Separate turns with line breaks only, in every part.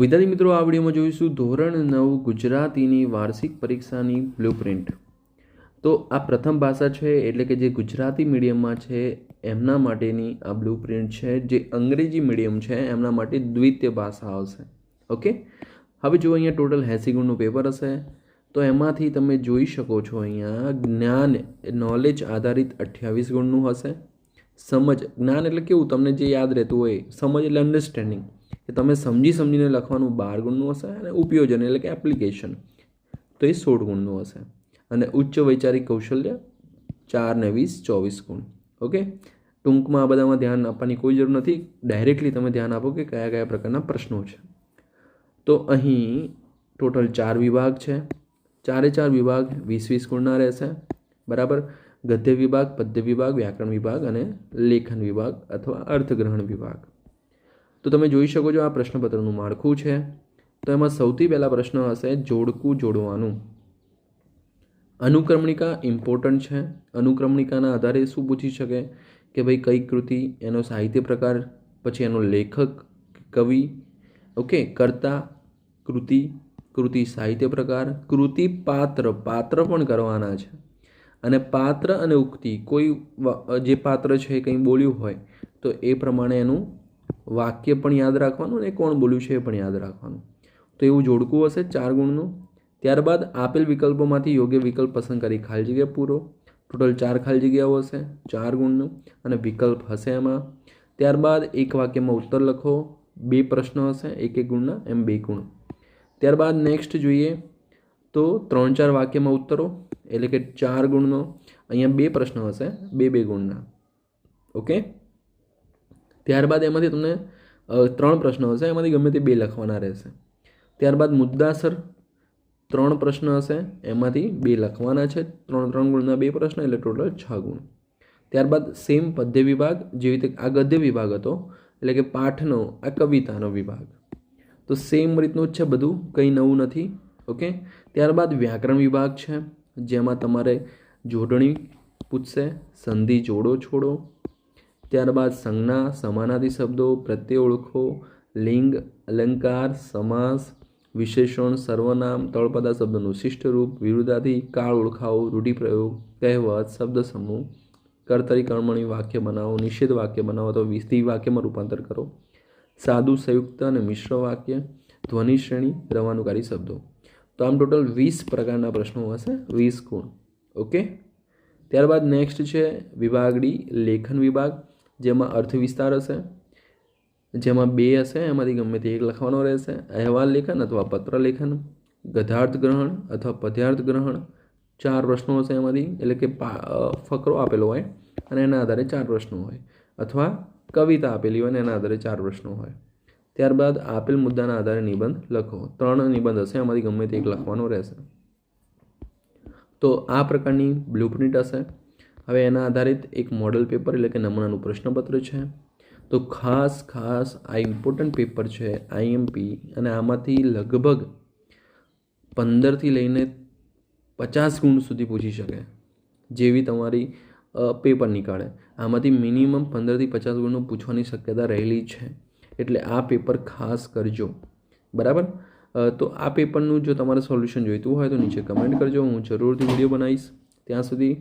વિદ્યાર્થી મિત્રો, આ વિડીયોમાં જોઈશું ધોરણ 9 ગુજરાતીની વાર્ષિક પરીક્ષાની બ્લુપ્રિન્ટ. તો આ પ્રથમ ભાષા છે, એટલે કે જે ગુજરાતી મીડિયમમાં છે એમના માટેની આ બ્લુપ્રિન્ટ છે. જે અંગ્રેજી મીડિયમ છે એમના માટે દ્વિતીય ભાષા આવશે. ઓકે, હવે જો અહીંયા ટોટલ 80 ગુણનું પેપર હશે. તો એમાંથી તમે જોઈ શકો છો અહીંયા જ્ઞાન નોલેજ આધારિત 28 ગુણનું હશે. સમજ જ્ઞાન એટલે કેવું, તમને જે યાદ રહેતું હોય. સમજ એટલે અન્ડરસ્ટેન્ડિંગ, કે તમે સમજીને લખવાનું 12 ગુણનું હશે. અને ઉપયોજન એટલે કે એપ્લિકેશન, તો એ 16 ગુણનું હશે. અને ઉચ્ચ વૈચારિક કૌશલ્ય 4 ને 20 24 ગુણ. ઓકે, ટૂંકમાં આ બધામાં ધ્યાન આપવાની કોઈ જરૂર નથી. ડાયરેક્ટલી તમે ધ્યાન આપો કે કયા કયા પ્રકારના પ્રશ્નો છે. તો અહીં ટોટલ 4 વિભાગ છે. 4 વિભાગ 20 ગુણના રહેશે. બરાબર. ગદ્ય વિભાગ, પદ્ય વિભાગ, વ્યાકરણ વિભાગ અને લેખન વિભાગ અથવા અર્થગ્રહણ વિભાગ. તો તમે જોઈ શકો છો આ પ્રશ્નપત્રનું માળખું છે. તો એમાં સૌથી પહેલા પ્રશ્ન હશે જોડકું જોડવાનું. અનુક્રમણિકા ઇમ્પોર્ટન્ટ છે. અનુક્રમણિકાના આધારે શું પૂછી શકે કે ભાઈ કઈ કૃતિ, એનો સાહિત્ય પ્રકાર, પછી એનો લેખક, કવિ, ઓકે, કર્તા, કૃતિ, કૃતિ સાહિત્ય પ્રકાર, કૃતિ પાત્ર, પાત્ર પણ કરવાના છે. અને પાત્ર અને ઉક્તિ, કોઈ જે પાત્ર છે કંઈ બોલ્યું હોય તો એ પ્રમાણે એનું વાક્ય પણ યાદ રાખવાનું અને કોણ બોલ્યું છે એ પણ યાદ રાખવાનું. તો એવું જોડકું હશે 4 ગુણનું. ત્યારબાદ આપેલ વિકલ્પોમાંથી યોગ્ય વિકલ્પ પસંદ કરી ખાલી જગ્યા પૂરો. ટોટલ 4 ખાલી જગ્યાઓ હશે 4 ગુણનું અને વિકલ્પ હશે એમાં. ત્યારબાદ એક વાક્યમાં ઉત્તર લખો. 2 પ્રશ્નો હશે 1 ગુણના, એમ 2 ગુણ. ત્યારબાદ નેક્સ્ટ જોઈએ તો 3-4 વાક્યમાં ઉત્તરો, એટલે કે 4 ગુણનો. અહીંયા 2 પ્રશ્નો હશે 2 ગુણના. ઓકે, ત્યારબાદ એમાંથી તમને 3 પ્રશ્નો હશે, એમાંથી ગમે તે 2 લખવાના રહેશે. ત્યારબાદ મુદ્દાસર 3 પ્રશ્ન હશે, એમાંથી 2 લખવાના છે. 3 ગુણના 2 પ્રશ્ન, એટલે ટોટલ 6 ગુણ. ત્યારબાદ સેમ પદ્ય વિભાગ, જેવી રીતે આ ગદ્ય વિભાગ હતો, એટલે કે પાઠનો આ કવિતાનો વિભાગ. તો સેમ રીતનું જ છે બધું, કંઈ નવું નથી. ઓકે, ત્યારબાદ વ્યાકરણ વિભાગ છે, જેમાં તમારે જોડણી પૂછશે, સંધિ જોડો છોડો. ત્યારબાદ સંજ્ઞા, સમાનાર્થી શબ્દો, પ્રત્યય ઓળખો, લિંગ, અલંકાર, સમાસ, વિશેષણ, સર્વનામ, તળપદા શબ્દનું શિષ્ટ રૂપ, વિરુદ્ધાર્થી, કાળ ઓળખાવો, રૂઢિપ્રયોગ, કહેવત, શબ્દ સમૂહ, કર્તરી કર્મણી વાક્ય બનાવો, નિષેધ વાક્ય બનાવો તો વિધિ વાક્યમાં રૂપાંતર કરો, સાદું, સંયુક્ત અને મિશ્ર વાક્ય, ધ્વનિ શ્રેણી, રવાનુકારી શબ્દો. તો આમ ટોટલ 20 પ્રકારના પ્રશ્નો હશે, 20 ગુણ. ઓકે, ત્યારબાદ નેક્સ્ટ છે વિભાગ ડી, લેખન વિભાગ, જેમાં અર્થ વિસ્તાર હશે, જેમાં 2 હશે, એમાંથી ગમે તે 1 લખવાનો રહેશે. અહેવાલ લેખન અથવા પત્ર લેખન, ગદ્યાર્થ ગ્રહણ અથવા પદ્યાર્થ ગ્રહણ, 4 પ્રશ્નો હશે એમાંથી, એટલે કે ફકરો આપેલો હોય અને એના આધારે 4 પ્રશ્નો હોય, અથવા કવિતા આપેલી હોય અને એના આધારે 4 પ્રશ્નો હોય. ત્યારબાદ આપેલ મુદ્દાના આધારે નિબંધ લખો. 3 નિબંધ હશે, એમાંથી ગમે તે 1 લખવાનો રહેશે. તો આ પ્રકારની બ્લુપ્રિન્ટ હશે. હવે એના આધારિત એક મોડલ પેપર, એટલે કે નમૂનાનું પ્રશ્નપત્ર છે. તો ખાસ આ ઇમ્પોર્ટન્ટ પેપર છે, આઈએમપી, અને આમાંથી લગભગ 15 થી લઈને 50 ગુણ સુધી પૂછી શકે, જેવી તમારી પેપર નીકાળે. આમાંથી મિનિમમ 15 થી 50 ગુણનું પૂછવાની શક્યતા રહેલી છે. એટલે આ પેપર ખાસ કરજો. બરાબર. તો આ પેપરનું જો તમારે સોલ્યુશન જોઈતું હોય તો નીચે કમેન્ટ કરજો, હું જરૂરથી વિડીયો બનાવીશ. ત્યાં સુધી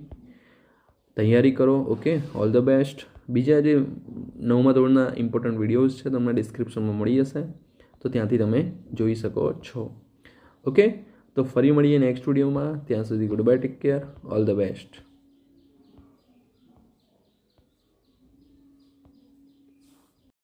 તૈયારી કરો. Okay, all the best. બીજા જે 9મા ધોરણના ઇમ્પોર્ટન્ટ વિડીયોઝ છે તમને ડિસ્ક્રિપ્શનમાં મળી જશે, તો ત્યાંથી તમે જોઈ શકો છો. ઓકે, તો ફરી મળીએ નેક્સ્ટ વિડીયોમાં. ત્યાં સુધી good bye, take care, all the best.